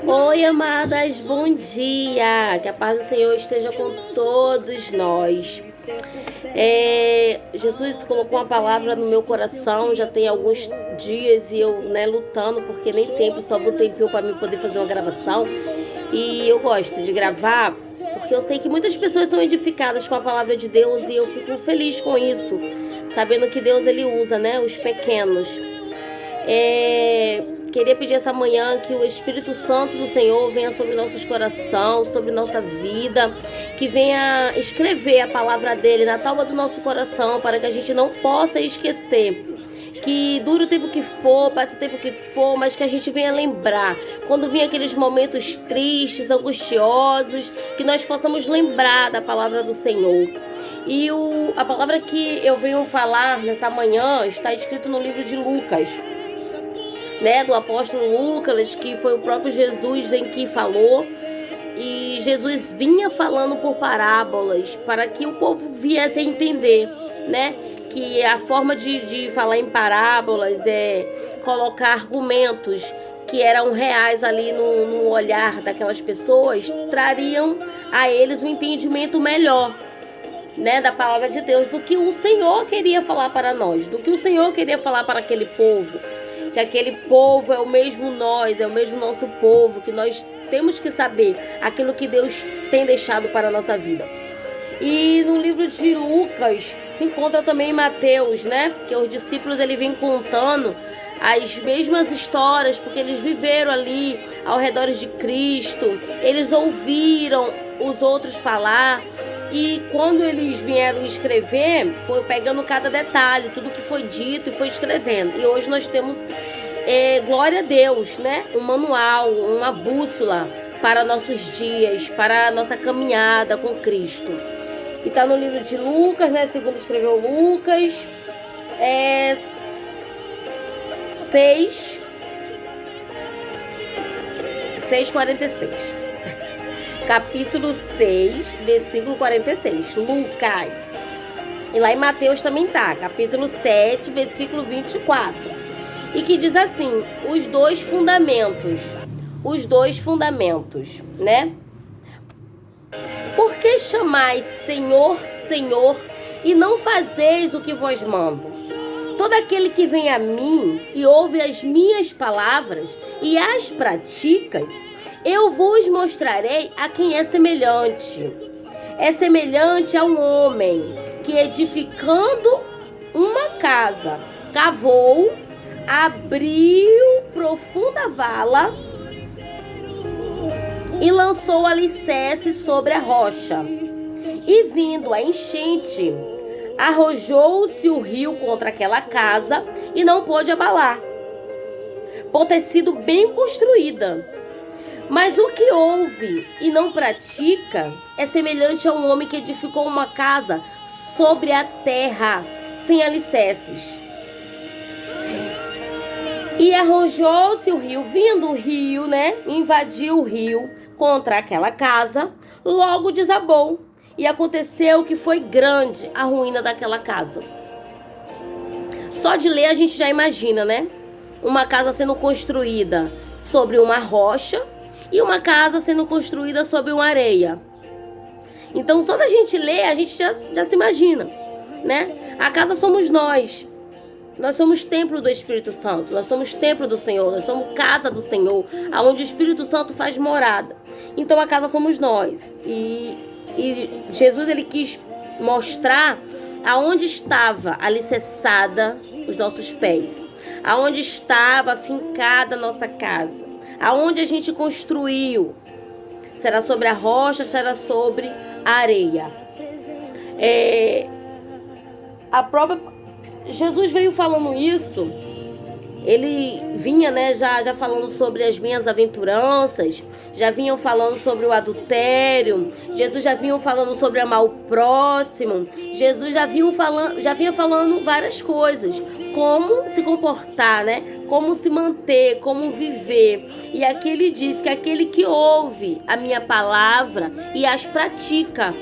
Oi, amadas, bom dia. Que a paz do Senhor esteja com todos nós. Jesus colocou uma palavra no meu coração já tem alguns dias e eu, lutando, porque nem sempre sobra um tempinho para mim poder fazer uma gravação. E eu gosto de gravar porque eu sei que muitas pessoas são edificadas com a palavra de Deus e eu fico feliz com isso, sabendo que Deus ele usa, os pequenos. Queria pedir essa manhã que o Espírito Santo do Senhor venha sobre nossos corações, sobre nossa vida, que venha escrever a palavra dele na tábua do nosso coração, para que a gente não possa esquecer. Que dure o tempo que for, passe o tempo que for, mas que a gente venha lembrar. Quando vir aqueles momentos tristes, angustiosos, que nós possamos lembrar da palavra do Senhor. E a palavra que eu venho falar nessa manhã está escrito no livro de Lucas, do apóstolo Lucas, que foi o próprio Jesus em que falou. E Jesus vinha falando por parábolas para que o povo viesse a entender, que a forma de falar em parábolas é colocar argumentos que eram reais ali no olhar daquelas pessoas, trariam a eles um entendimento melhor, da palavra de Deus, do que o Senhor queria falar para nós, do que o Senhor queria falar para aquele povo. Que aquele povo é o mesmo nós, é o mesmo nosso povo, que nós temos que saber aquilo que Deus tem deixado para a nossa vida. E no livro de Lucas se encontra também Mateus, que os discípulos ele vem contando as mesmas histórias, porque eles viveram ali ao redor de Cristo, eles ouviram os outros falar. E quando eles vieram escrever, foi pegando cada detalhe, tudo que foi dito e foi escrevendo. E hoje nós temos, glória a Deus, um manual, uma bússola para nossos dias, para a nossa caminhada com Cristo. E está no livro de Lucas, segundo escreveu Lucas, 6:46. Capítulo 6, versículo 46. Lucas. E lá em Mateus também tá. Capítulo 7, versículo 24. E que diz assim: os dois fundamentos. Os dois fundamentos, Por que chamais Senhor, Senhor, e não fazeis o que vos mando? Todo aquele que vem a mim e ouve as minhas palavras e as pratica, eu vos mostrarei a quem é semelhante. É semelhante a um homem que, edificando uma casa, cavou, abriu profunda vala e lançou alicerce sobre a rocha. E vindo a enchente, arrojou-se o rio contra aquela casa e não pôde abalar, por ter sido bem construída. Mas o que ouve e não pratica é semelhante a um homem que edificou uma casa sobre a terra, sem alicerces. E arrojou-se o rio, vindo o rio, invadiu o rio contra aquela casa, logo desabou. E aconteceu que foi grande a ruína daquela casa. Só de ler a gente já imagina, uma casa sendo construída sobre uma rocha e uma casa sendo construída sobre uma areia. Então, só da gente ler, a gente já se imagina, A casa somos nós. Nós somos templo do Espírito Santo. Nós somos templo do Senhor. Nós somos casa do Senhor, aonde o Espírito Santo faz morada. Então, a casa somos nós. E Jesus, ele quis mostrar aonde estava alicerçada os nossos pés. Aonde estava afincada a nossa casa. Aonde a gente construiu, será sobre a rocha, será sobre a areia. Jesus veio falando isso. Ele vinha, já falando sobre as bem-aventuranças, já vinham falando sobre o adultério, Jesus já vinha falando sobre amar o próximo, Jesus já vinha falando várias coisas, como se comportar, como se manter, como viver. E aqui ele diz que aquele que ouve a minha palavra e as pratica.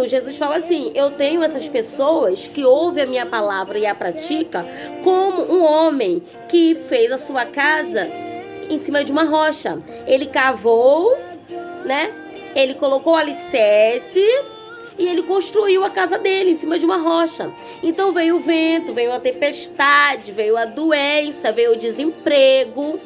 Jesus fala assim, eu tenho essas pessoas que ouvem a minha palavra e a pratica como um homem que fez a sua casa em cima de uma rocha. Ele cavou, né? Ele colocou o alicerce e ele construiu a casa dele em cima de uma rocha. Então veio o vento, veio a tempestade, veio a doença, veio o desemprego,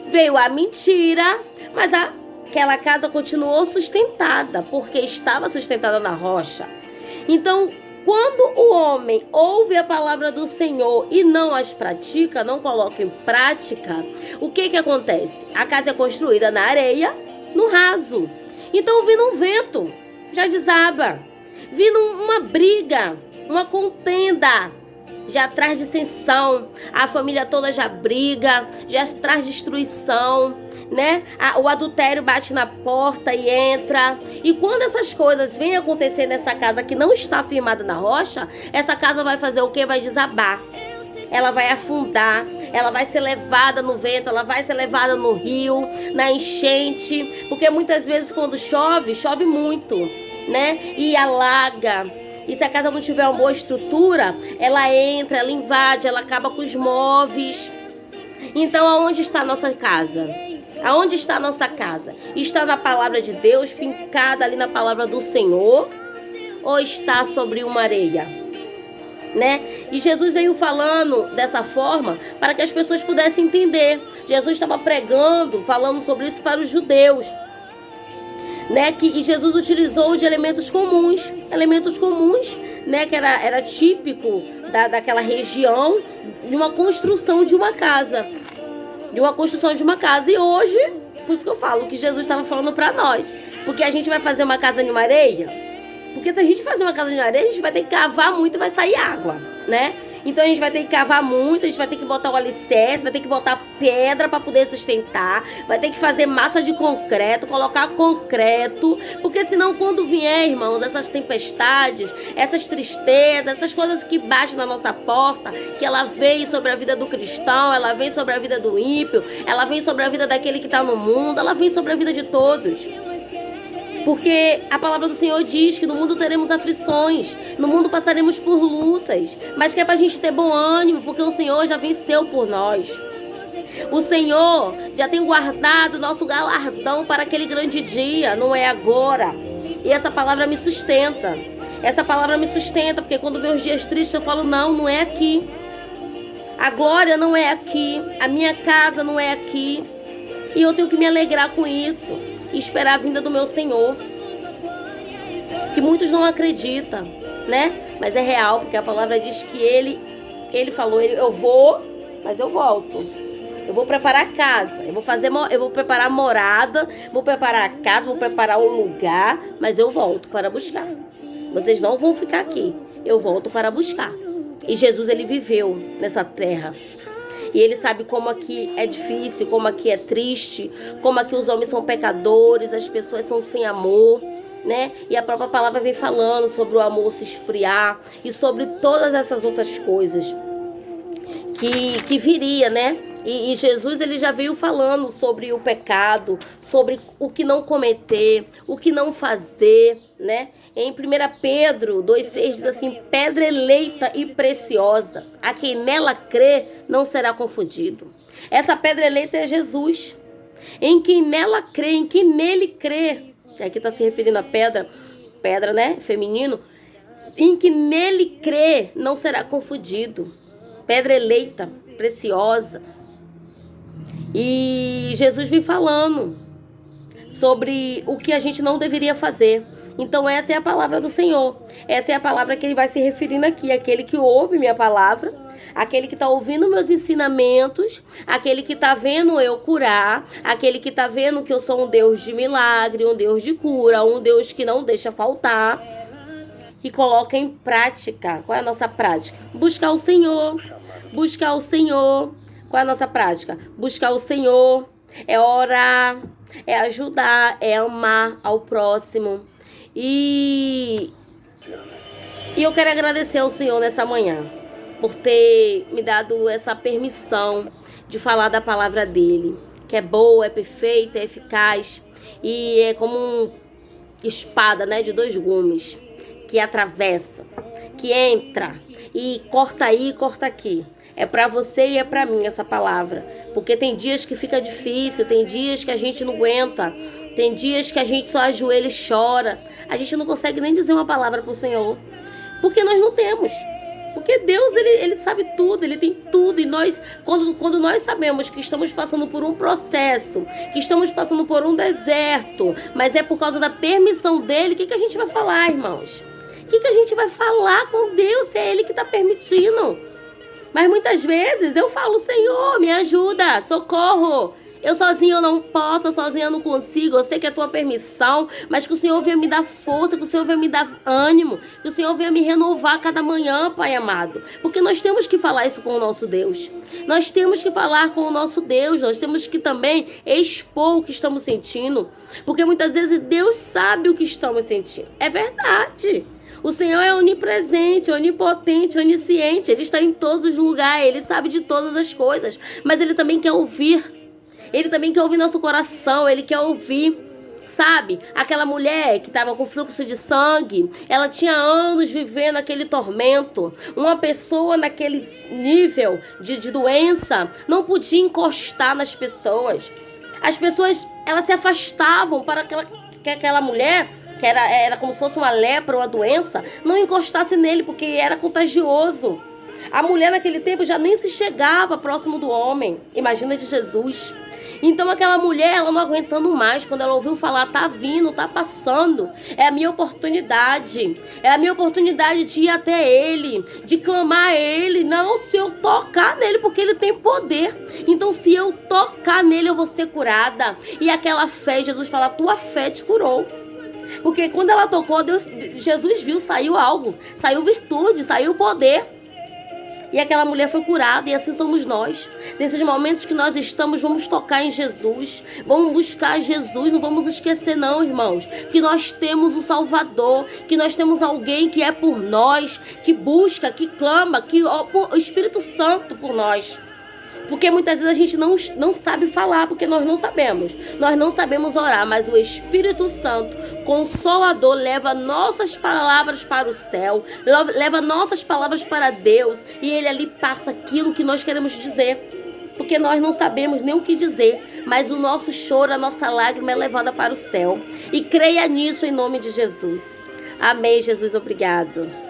veio a mentira, mas aquela casa continuou sustentada, porque estava sustentada na rocha. Então, quando o homem ouve a palavra do Senhor e não as pratica, não coloca em prática, o que acontece? A casa é construída na areia, no raso. Então, vindo um vento, já desaba. Vindo uma briga, uma contenda, já traz dissensão. A família toda já briga, já traz destruição, né? O adultério bate na porta e entra. E quando essas coisas vêm acontecer nessa casa que não está firmada na rocha, essa casa vai fazer o quê? Vai desabar. Ela vai afundar, ela vai ser levada no vento, ela vai ser levada no rio, na enchente, porque muitas vezes quando chove, chove muito, né? E alaga. E se a casa não tiver uma boa estrutura, ela entra, ela invade, ela acaba com os móveis. Então, aonde está a nossa casa? Aonde está a nossa casa? Está na palavra de Deus, fincada ali na palavra do Senhor? Ou está sobre uma areia? Né? E Jesus veio falando dessa forma para que as pessoas pudessem entender. Jesus estava pregando, falando sobre isso para os judeus, né? E Jesus utilizou de elementos comuns, né? Que era típico daquela região, de uma construção de uma casa. E hoje, por isso que eu falo que Jesus estava falando para nós, porque a gente vai fazer uma casa de areia. Porque se a gente fazer uma casa de areia, a gente vai ter que cavar muito e vai sair água, né? Então a gente vai ter que cavar muito, a gente vai ter que botar o alicerce, vai ter que botar pedra para poder sustentar, vai ter que fazer massa de concreto, colocar concreto, porque senão quando vier, irmãos, essas tempestades, essas tristezas, essas coisas que batem na nossa porta, que ela vem sobre a vida do cristão, ela vem sobre a vida do ímpio, ela vem sobre a vida daquele que está no mundo, ela vem sobre a vida de todos. Porque a palavra do Senhor diz que no mundo teremos aflições, no mundo passaremos por lutas, mas que é pra gente ter bom ânimo, porque o Senhor já venceu por nós. O Senhor já tem guardado nosso galardão para aquele grande dia, não é agora. E essa palavra me sustenta. Porque quando vem os dias tristes eu falo, não é aqui. A glória não é aqui, a minha casa não é aqui. E eu tenho que me alegrar com isso. E esperar a vinda do meu Senhor, que muitos não acreditam, né? Mas é real, porque a palavra diz que ele falou, eu vou, mas eu volto. Eu vou preparar a casa, eu vou preparar a morada, vou preparar a casa, vou preparar o lugar, mas eu volto para buscar. Vocês não vão ficar aqui, eu volto para buscar. E Jesus, ele viveu nessa terra. E ele sabe como aqui é difícil, como aqui é triste, como aqui os homens são pecadores, as pessoas são sem amor, né? E a própria palavra vem falando sobre o amor se esfriar e sobre todas essas outras coisas que viria, né? E Jesus, ele já veio falando sobre o pecado, sobre o que não cometer, o que não fazer, né? Em 1 Pedro 2,6 diz assim: pedra eleita e preciosa, a quem nela crê não será confundido. Essa pedra eleita é Jesus. Em quem nela crê, em quem nele crê, que aqui está se referindo a pedra, né? Feminino. Em que nele crê não será confundido. Pedra eleita, preciosa. E Jesus vem falando sobre o que a gente não deveria fazer. Então essa é a palavra do Senhor. Essa é a palavra que ele vai se referindo aqui. Aquele que ouve minha palavra, aquele que está ouvindo meus ensinamentos, aquele que está vendo eu curar, aquele que está vendo que eu sou um Deus de milagre, um Deus de cura, um Deus que não deixa faltar. E coloca em prática. Qual é a nossa prática? Buscar o Senhor. Buscar o Senhor. Qual é a nossa prática? Buscar o Senhor, é orar, é ajudar, é amar ao próximo. E eu quero agradecer ao Senhor nessa manhã, por ter me dado essa permissão de falar da palavra dele, que é boa, é perfeita, é eficaz e é como uma espada, né, de 2 gumes, que atravessa, que entra e corta aí, corta aqui. É para você e é para mim essa palavra. Porque tem dias que fica difícil, tem dias que a gente não aguenta, tem dias que a gente só ajoelha e chora. A gente não consegue nem dizer uma palavra pro Senhor. Porque nós não temos. Porque Deus, ele sabe tudo, Ele tem tudo. E nós, quando nós sabemos que estamos passando por um processo, que estamos passando por um deserto, mas é por causa da permissão dEle, o que a gente vai falar, irmãos? O que a gente vai falar com Deus se é Ele que está permitindo? Mas muitas vezes eu falo, Senhor, me ajuda, socorro. Eu sozinho eu não posso, eu sozinho eu não consigo. Eu sei que é a tua permissão, mas que o Senhor venha me dar força, que o Senhor venha me dar ânimo, que o Senhor venha me renovar cada manhã, Pai amado. Porque nós temos que falar isso com o nosso Deus. Nós temos que falar com o nosso Deus. Nós temos que também expor o que estamos sentindo. Porque muitas vezes Deus sabe o que estamos sentindo. É verdade. O Senhor é onipresente, onipotente, onisciente. Ele está em todos os lugares. Ele sabe de todas as coisas. Mas Ele também quer ouvir. Ele também quer ouvir nosso coração. Ele quer ouvir, sabe? Aquela mulher que estava com fluxo de sangue. Ela tinha anos vivendo aquele tormento. Uma pessoa naquele nível de doença não podia encostar nas pessoas. As pessoas, elas se afastavam para que aquela mulher, que era como se fosse uma lepra, uma doença, não encostasse nele, porque era contagioso. A mulher naquele tempo já nem se chegava próximo do homem. Imagina de Jesus. Então aquela mulher, ela não aguentando mais, quando ela ouviu falar, tá vindo, tá passando, é a minha oportunidade. É a minha oportunidade de ir até Ele, de clamar a Ele. Não, se eu tocar nele, porque Ele tem poder. Então se eu tocar nele, eu vou ser curada. E aquela fé, Jesus fala, tua fé te curou. Porque quando ela tocou, Jesus viu, saiu algo, saiu virtude, saiu poder. E aquela mulher foi curada, e assim somos nós. Nesses momentos que nós estamos, vamos tocar em Jesus, vamos buscar Jesus, não vamos esquecer não, irmãos, que nós temos um Salvador, que nós temos alguém que é por nós, que busca, que clama, que o Espírito Santo por nós. Porque muitas vezes a gente não sabe falar, porque nós não sabemos. Nós não sabemos orar, mas o Espírito Santo, Consolador, leva nossas palavras para o céu, leva nossas palavras para Deus, e Ele ali passa aquilo que nós queremos dizer. Porque nós não sabemos nem o que dizer, mas o nosso choro, a nossa lágrima é levada para o céu. E creia nisso em nome de Jesus. Amém, Jesus, obrigado.